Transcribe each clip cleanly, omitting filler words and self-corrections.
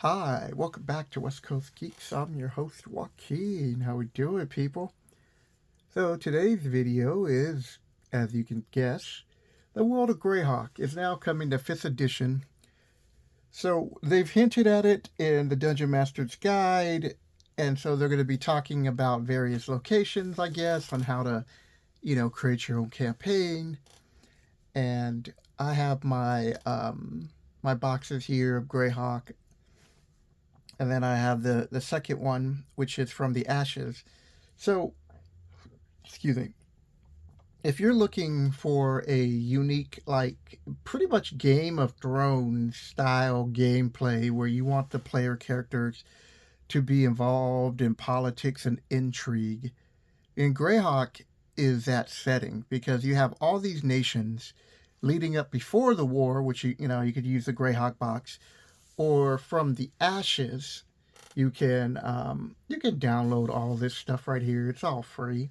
Hi, welcome back to West Coast Geeks. I'm your host, Joaquin. How we doing, people? So today's video is, as you can guess, the World of Greyhawk is now coming to 5th edition. So they've hinted at it in the Dungeon Master's Guide, and so they're going to be talking about various locations, I guess, on how to, create your own campaign. And I have my boxes here of Greyhawk, and then I have the second one, which is from the Ashes. So, excuse me. If you're looking for a unique, like pretty much Game of Thrones style gameplay where you want the player characters to be involved in politics and intrigue, in Greyhawk is that setting because you have all these nations leading up before the war, which you could use the Greyhawk box, or from the Ashes. You can download all this stuff right here. It's all free,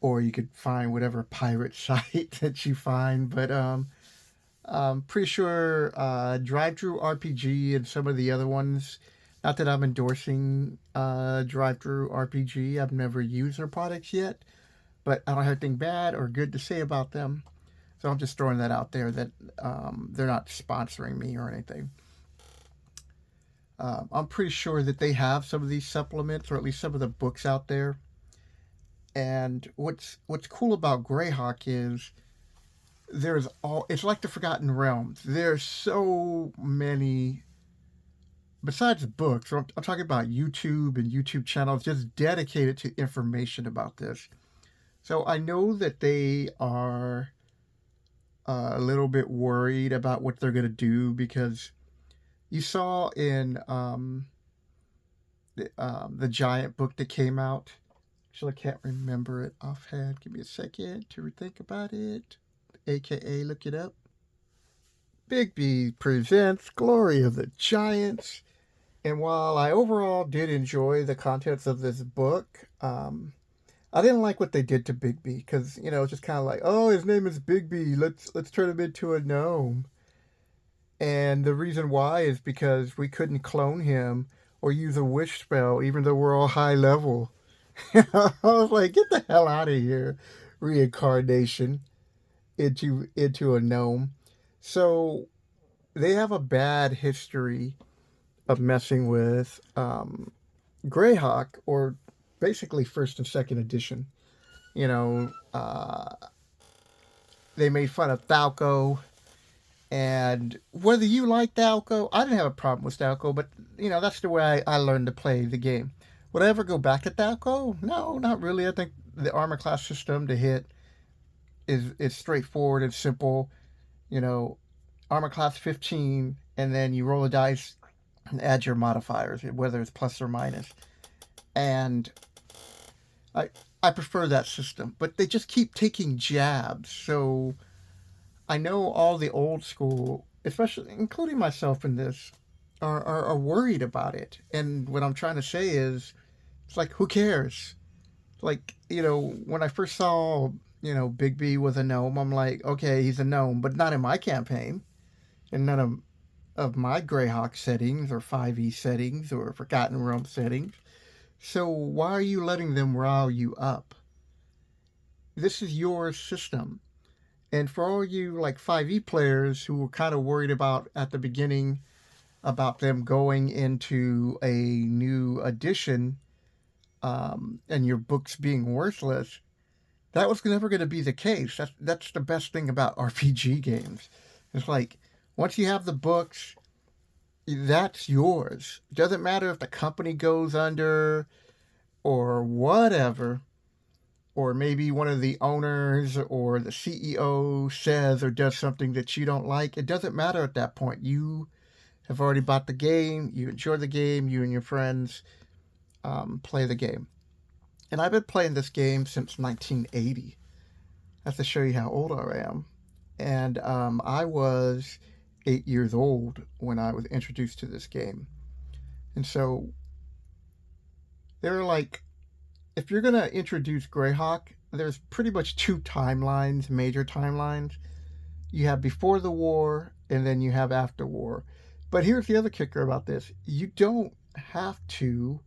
or you could find whatever pirate site that you find. But I'm pretty sure Drive Through RPG and some of the other ones. Not that I'm endorsing Drive Through RPG. I've never used their products yet, but I don't have anything bad or good to say about them. So I'm just throwing that out there that they're not sponsoring me or anything. I'm pretty sure that they have some of these supplements, or at least some of the books out there. And what's cool about Greyhawk is there's all. It's like the Forgotten Realms. There's so many. Besides books, I'm talking about YouTube and YouTube channels just dedicated to information about this. So I know that they are a little bit worried about what they're going to do because you saw in the giant book that came out. Actually, I can't remember it offhand. Give me a second to rethink about it. AKA, look it up. Bigby presents Glory of the Giants. And while I overall did enjoy the contents of this book, I didn't like what they did to Bigby because it's just kind of like, oh, his name is Bigby. Let's turn him into a gnome. And the reason why is because we couldn't clone him or use a wish spell, even though we're all high level. I was like, get the hell out of here, reincarnation into a gnome. So they have a bad history of messing with Greyhawk, or basically first and second edition. You know, uh, they made fun of Thalco. And whether you like Thalco, I didn't have a problem with Thalco, but that's the way I learned to play the game. Would I ever go back to Thalco? No, not really. I think the armor class system to hit is straightforward and simple. You know, armor class 15, and then you roll a dice and add your modifiers, whether it's plus or minus. And I I prefer that system, but they just keep taking jabs. So I know all the old school, especially including myself in this, are worried about it. And what I'm trying to say is, it's like, who cares? Like, when I first saw, Big B was a gnome, I'm like, okay, he's a gnome, but not in my campaign, and none of my Greyhawk settings or 5e settings or Forgotten Realm settings. So why are you letting them rile you up? This is your system. And for all you like 5e players who were kind of worried about at the beginning about them going into a new edition, and your books being worthless, that was never going to be the case. That's the best thing about RPG games. It's like once you have the books, that's yours. It doesn't matter if the company goes under or whatever, or maybe one of the owners or the CEO says or does something that you don't like. It doesn't matter at that point. You have already bought the game. You enjoy the game. You and your friends play the game. And I've been playing this game since 1980. That's to show you how old I am. And I was 8 years old when I was introduced to this game. And so they're like, if you're going to introduce Greyhawk, there's pretty much two timelines, major timelines. You have before the war, and then you have after war. But here's the other kicker about this. You don't have to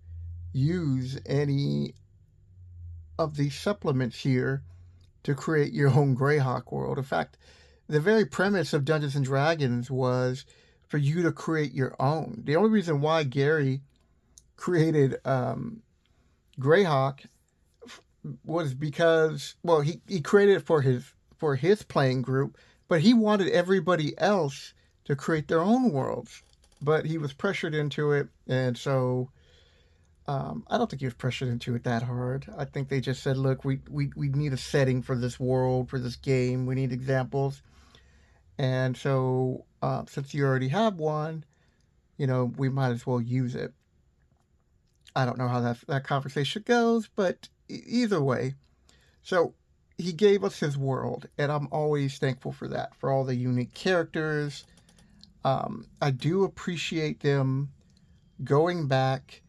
use any of these supplements here to create your own Greyhawk world. In fact, the very premise of Dungeons and Dragons was for you to create your own. The only reason why Gary created Greyhawk was because, well, he created it for his playing group, but he wanted everybody else to create their own worlds. But he was pressured into it, and so I don't think he was pressured into it that hard. I think they just said, look, we need a setting for this world, for this game. We need examples. And so since you already have one, we might as well use it. I don't know how that conversation goes, but either way. So he gave us his world, and I'm always thankful for that, for all the unique characters. I do appreciate them going back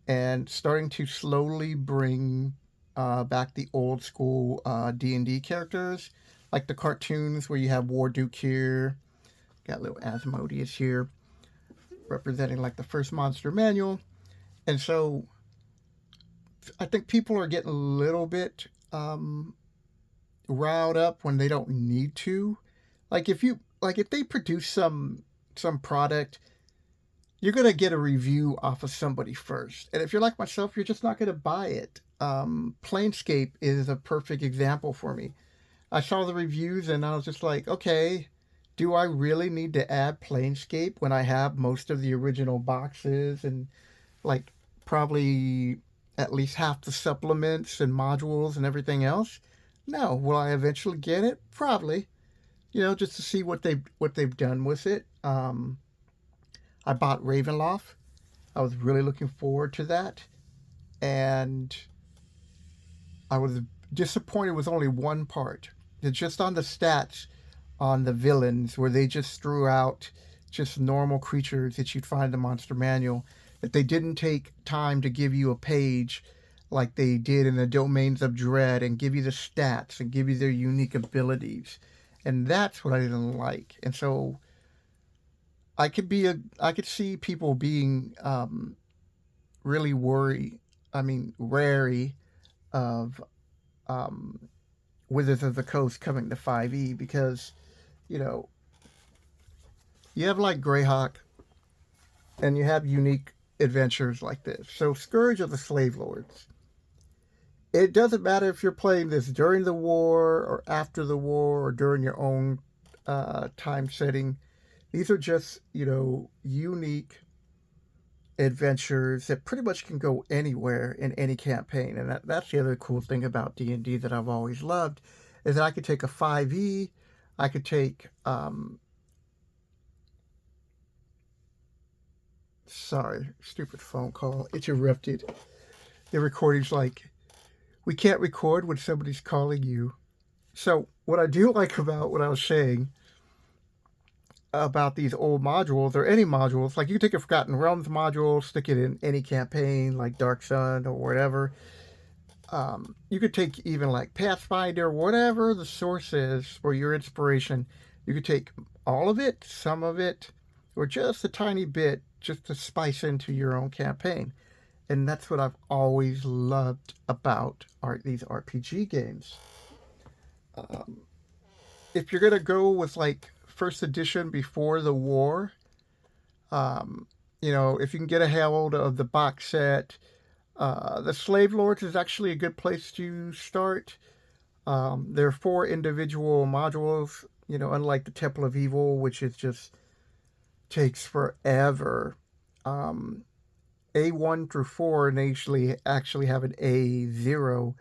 and starting to slowly bring back the old school D&D characters, like the cartoons where you have Warduke here, got little Asmodeus here, representing like the first monster manual. And so I think people are getting a little bit riled up when they don't need to. If they produce some product, you're going to get a review off of somebody first. And if you're like myself, you're just not going to buy it. Planescape is a perfect example for me. I saw the reviews and I was just like, okay, do I really need to add Planescape when I have most of the original boxes and like probably at least half the supplements and modules and everything else? No. Will I eventually get it? Probably. Just to see what they've done with it. I bought Ravenloft. I was really looking forward to that. And I was disappointed with only one part. It's just on the stats on the villains where they just threw out just normal creatures that you'd find in the Monster Manual, that they didn't take time to give you a page like they did in the Domains of Dread and give you the stats and give you their unique abilities. And that's what I didn't like. And so I could see people being really wary of Wizards of the Coast coming to 5e because, you have like Greyhawk and you have unique adventures like this. So Scourge of the Slave Lords. It doesn't matter if you're playing this during the war or after the war or during your own time setting. These are just, unique adventures that pretty much can go anywhere in any campaign. And that's the other cool thing about D&D that I've always loved, is that I could take a 5e, I could take, sorry, stupid phone call, interrupted. The recording's like, we can't record when somebody's calling you. So what I do like about what I was saying about these old modules, or any modules, like you can take a Forgotten Realms module, stick it in any campaign like Dark Sun or whatever. You could take even like Pathfinder, whatever the source is for your inspiration. You could take all of it, some of it, or just a tiny bit just to spice into your own campaign. And that's what I've always loved about these RPG games. If you're going to go with like first edition before the war, if you can get a hold of the box set, the Slave Lords is actually a good place to start. There are 4 individual modules, unlike the Temple of Evil, which is just takes forever. A1 through 4, and they actually have an A0,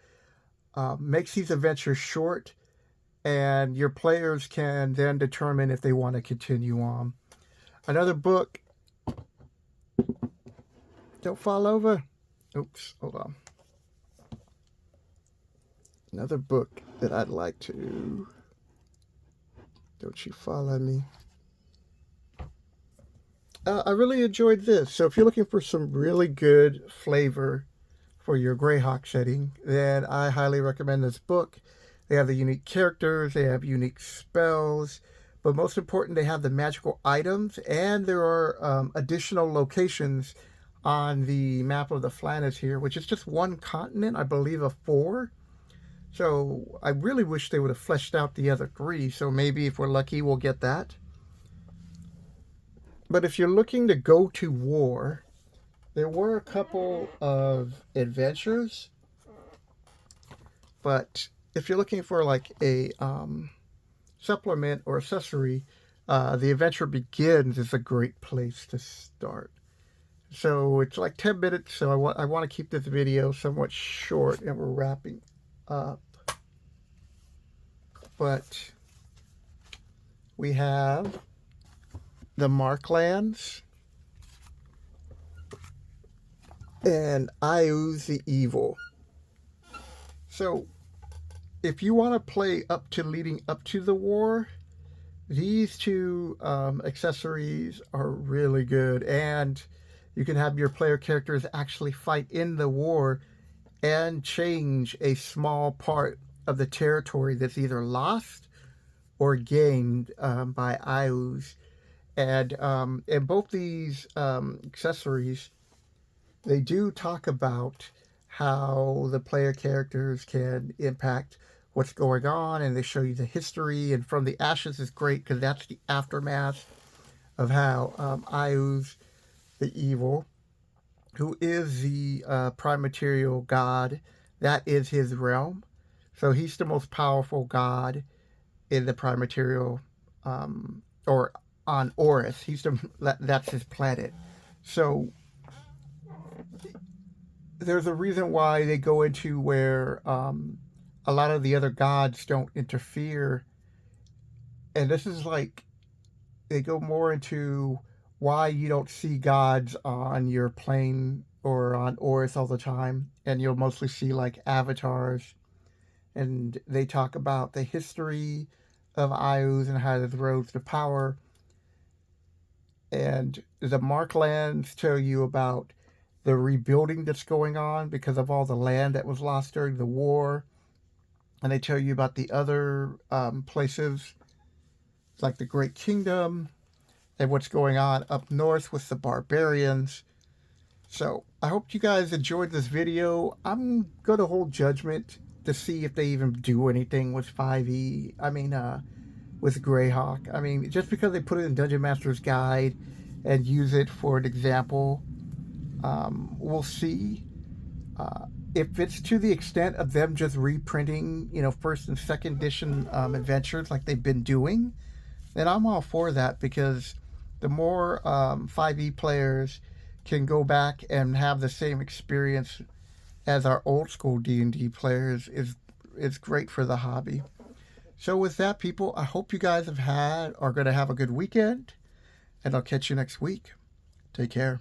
makes these adventures short, and your players can then determine if they want to continue on. Another book, don't fall over. Oops, hold on. Another book that I'd like to, don't you follow me. I really enjoyed this. So if you're looking for some really good flavor for your Greyhawk setting, then I highly recommend this book. They have the unique characters, they have unique spells, but most important, they have the magical items, and there are additional locations on the map of the Flanders here, which is just one continent, I believe, of 4. So I really wish they would have fleshed out the other 3. So maybe if we're lucky, we'll get that. But if you're looking to go to war, there were a couple of adventures. But if you're looking for like a supplement or accessory, the Adventure Begins is a great place to start. So it's like 10 minutes, so I want to keep this video somewhat short, and we're wrapping up. But we have the Marklands and Ius the Evil. So if you want to play up to leading up to the war, these 2 accessories are really good, and you can have your player characters actually fight in the war and change a small part of the territory that's either lost or gained by Ius. And in both these accessories, they do talk about how the player characters can impact what's going on, and they show you the history. And From the Ashes is great because that's the aftermath of how Ius the Evil, who is the prime material god, that is his realm. So he's the most powerful god in the prime material, or on Oris. That's his planet. So there's a reason why they go into where a lot of the other gods don't interfere. And this is like, they go more into why you don't see gods on your plane or on Oris all the time, and you'll mostly see like avatars. And they talk about the history of Ius and how it rose to power. And the Marklands tell you about the rebuilding that's going on because of all the land that was lost during the war. And they tell you about the other places, like the Great Kingdom, and what's going on up north with the barbarians. So I hope you guys enjoyed this video. I'm going to hold judgment to see if they even do anything with 5e. I mean, with Greyhawk. I mean, just because they put it in Dungeon Master's Guide and use it for an example, we'll see. If it's to the extent of them just reprinting, first and second edition adventures like they've been doing, then I'm all for that, because the more 5e players can go back and have the same experience as our old school D&D players is great for the hobby. So with that, people, I hope you guys are going to have a good weekend, and I'll catch you next week. Take care.